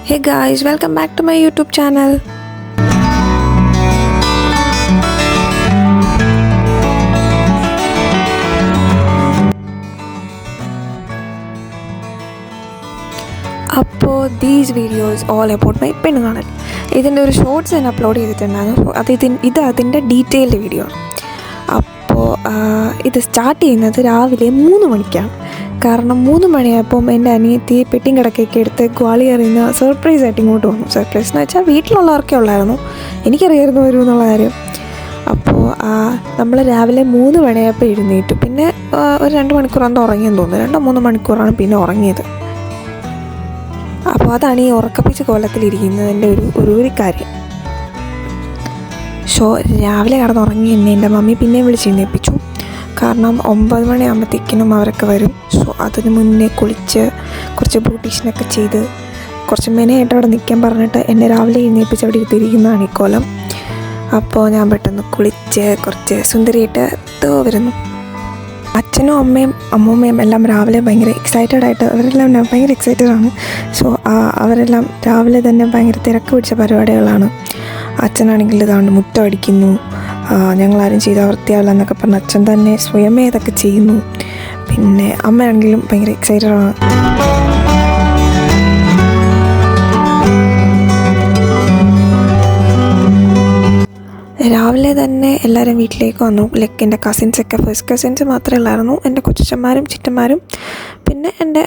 Hey guys, welcome back to my YouTube channel. അപ്പോൾ these videos all about my പെണ്ണുകാണൽ. ഇതിൻ്റെ ഒരു shorts ഞാൻ അപ്ലോഡ് ചെയ്തിട്ടുണ്ടായിരുന്നു. ഇത് അതിൻ്റെ ഡീറ്റെയിൽഡ് വീഡിയോ ആണ്. അപ്പോൾ ഇത് സ്റ്റാർട്ട് ചെയ്യുന്നത് രാവിലെ 3 മണിക്കാണ്. കാരണം 3 മണിയായപ്പം എൻ്റെ അനിയത്തി പെട്ടിയും കിടക്കൊക്കെ എടുത്ത് ഗ്വാളിയറിൽ നിന്ന് സർപ്രൈസായിട്ട് ഇങ്ങോട്ട് വന്നു. സർപ്രൈസ് എന്ന് വെച്ചാൽ വീട്ടിലുള്ളവർക്കേ ഉള്ളായിരുന്നു, എനിക്കറിയായിരുന്നു വരും എന്നുള്ള കാര്യം. അപ്പോൾ നമ്മൾ രാവിലെ 3 മണിയായപ്പോൾ എഴുന്നേറ്റു. പിന്നെ ഒരു 2 മണിക്കൂറാണ് ഉറങ്ങിയെന്ന് തോന്നുന്നു. 2-3 മണിക്കൂറാണ് പിന്നെ ഉറങ്ങിയത്. അപ്പോൾ അതാണ് ഈ ഉറക്കപ്പിച്ച കോലത്തിലിരിക്കുന്നതിൻ്റെ ഒരു കാര്യം. രാവിലെ കിടന്നുറങ്ങി എന്നെ എൻ്റെ മമ്മി പിന്നെയും വിളിച്ച് എഴുന്നേൽപ്പിച്ചു. കാരണം 9 മണിയാകുമ്പോഴത്തേക്കിനും അവരൊക്കെ വരും. അതിന് മുന്നേ കുളിച്ച് കുറച്ച് ബ്യൂട്ടീഷ്യനൊക്കെ ചെയ്ത് കുറച്ച് മെനയായിട്ട് അവിടെ നിൽക്കാൻ പറഞ്ഞിട്ട് എന്നെ രാവിലെ എഴുന്നേൽപ്പിച്ച് അവിടെ ഇരുത്തിയിരിക്കുന്നതാണ് ഈ കോലം. അപ്പോൾ ഞാൻ പെട്ടെന്ന് കുളിച്ച് കുറച്ച് സുന്ദരിയായിട്ട് വരുന്നു. അച്ഛനും അമ്മയും അമ്മൂമ്മയും എല്ലാം രാവിലെ ഭയങ്കര എക്സൈറ്റഡായിട്ട്, അവരെല്ലാം ഭയങ്കര എക്സൈറ്റഡാണ്. അവരെല്ലാം രാവിലെ തന്നെ ഭയങ്കര തിരക്ക് പിടിച്ച പരിപാടികളാണ്. അച്ഛനാണെങ്കിൽ ഇതാണ്ട് മുറ്റം അടിക്കുന്നു, ഞങ്ങളാരും ചെയ്ത വൃത്തിയാവില്ല എന്നൊക്കെ പറഞ്ഞ് അച്ഛൻ തന്നെ സ്വയമേ ഇതൊക്കെ ചെയ്യുന്നു. പിന്നെ അമ്മയാണെങ്കിലും ഭയങ്കര എക്സൈറ്റഡാണ്. രാവിലെ തന്നെ എല്ലാവരും വീട്ടിലേക്ക് വന്നു. ലൈക്ക് എൻ്റെ കസിൻസൊക്കെ, ഫസ്റ്റ് കസിൻസ് മാത്രമേ ഉള്ളായിരുന്നു. എൻ്റെ കൊച്ചന്മാരും ചിറ്റന്മാരും പിന്നെ എൻ്റെ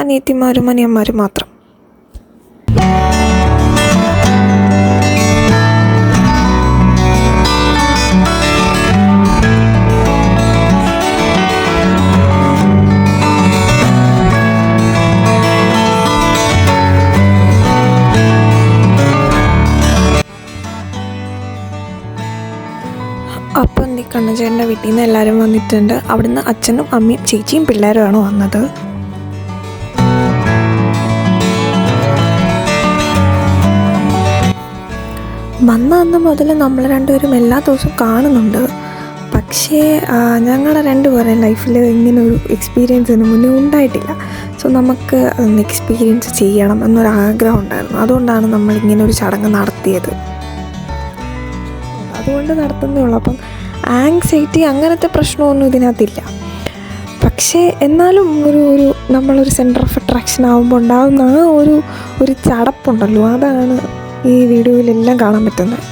അനിയത്തിമാരും അനിയന്മാരും മാത്രം. അപ്പം കണ്ണഞ്ചേട്ടൻ്റെ വീട്ടിൽ നിന്ന് എല്ലാവരും വന്നിട്ടുണ്ട്. അവിടുന്ന് അച്ഛനും അമ്മയും ചേച്ചിയും പിള്ളേരുമാണ് വന്നത്. വന്ന അന്ന് മുതൽ നമ്മൾ രണ്ടുപേരും എല്ലാ ദിവസവും കാണുന്നുണ്ട്. പക്ഷേ ഞങ്ങളുടെ രണ്ടുപേരുടെ ലൈഫിൽ ഇങ്ങനൊരു എക്സ്പീരിയൻസ് ഇതിന് മുന്നേ ഉണ്ടായിട്ടില്ല. നമുക്ക് അതൊന്ന് എക്സ്പീരിയൻസ് ചെയ്യണം എന്നൊരാഗ്രഹം ഉണ്ടായിരുന്നു. അതുകൊണ്ടാണ് നമ്മളിങ്ങനെ ഒരു ചടങ്ങ് നടത്തിയത്. അതുകൊണ്ട് നടത്തുന്നേ ഉള്ളൂ. അപ്പം ആങ്സൈറ്റി അങ്ങനത്തെ പ്രശ്നമൊന്നും ഇതിനകത്തില്ല. പക്ഷേ എന്നാലും നമ്മളൊരു സെൻറ്റർ ഓഫ് അട്രാക്ഷൻ ആകുമ്പോൾ ഉണ്ടാകുന്ന ഒരു ചടപ്പുണ്ടല്ലോ, അതാണ് ഈ വീഡിയോയിലെല്ലാം കാണാൻ പറ്റുന്നത്.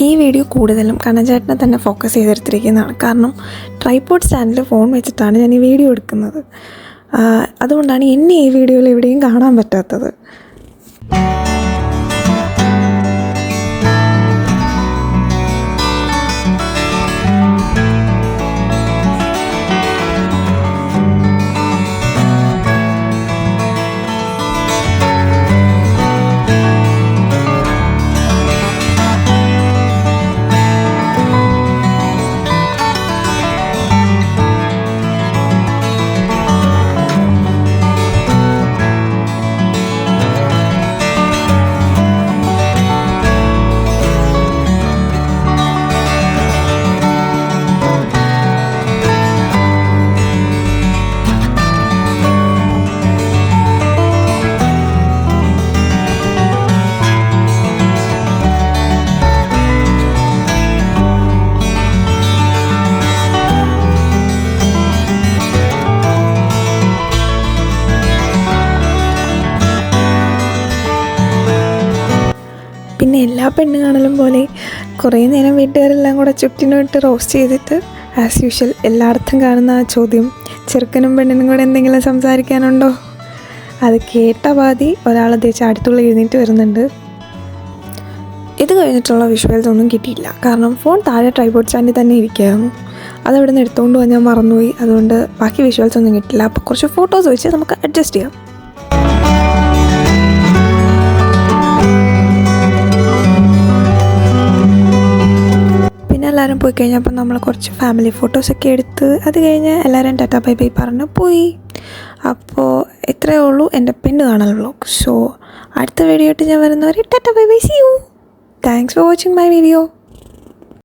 ഈ വീഡിയോ കൂടുതലും കണ്ണഞ്ചേട്ടനെ തന്നെ ഫോക്കസ് ചെയ്തെടുത്തിരിക്കുന്നതാണ്. കാരണം ട്രൈപോഡ് സ്റ്റാൻഡിൽ ഫോൺ വെച്ചിട്ടാണ് ഞാൻ ഈ വീഡിയോ എടുക്കുന്നത്. അതുകൊണ്ടാണ് എന്നെ ഈ വീഡിയോയിൽ എവിടെയും കാണാൻ പറ്റാത്തത്. പിന്നെ എല്ലാ പെണ്ണ് കാണലും പോലെ കുറേ നേരം വീട്ടുകാരെല്ലാം കൂടെ ചുറ്റിനുമിട്ട് റോസ്റ്റ് ചെയ്തിട്ട് ആസ് യൂഷ്വൽ എല്ലായിടത്തും കാണുന്ന ആ ചോദ്യം, ചെറുക്കനും പെണ്ണിനും കൂടെ എന്തെങ്കിലും സംസാരിക്കാനുണ്ടോ? അത് കേട്ട പാതി ഒരാൾ ചാടിത്തുള്ളി എഴുന്നേറ്റ് വരുന്നുണ്ട്. ഇത് കഴിഞ്ഞിട്ടുള്ള വിഷ്വൽസ് ഒന്നും കിട്ടിയില്ല. കാരണം ഫോൺ താഴെ ട്രൈപോഡ് സ്റ്റാൻഡിൽ തന്നെ ഇരിക്കുകയായിരുന്നു. അതവിടെ നിന്ന് എടുത്തുകൊണ്ട് പോകാൻ ഞാൻ മറന്നുപോയി. അതുകൊണ്ട് ബാക്കി വിഷ്വൽസ് ഒന്നും കിട്ടില്ല. അപ്പോൾ കുറച്ച് ഫോട്ടോസ് വെച്ച് നമുക്ക് അഡ്ജസ്റ്റ് ചെയ്യാം. എല്ലാവരും പോയി കഴിഞ്ഞപ്പോൾ നമ്മൾ കുറച്ച് ഫാമിലി ഫോട്ടോസൊക്കെ എടുത്ത് അത് കഴിഞ്ഞ് എല്ലാവരും ടാറ്റാ ബൈ ബൈ പറഞ്ഞ് പോയി. അപ്പോൾ ഇത്രയേ ഉള്ളൂ എൻ്റെ പെണ്ണ് കാണൽ വ്ളോഗ്. സോ അടുത്ത വീഡിയോ ആയിട്ട് ഞാൻ വരുന്നവരെ tata bye bye, see you. Thanks for watching my video.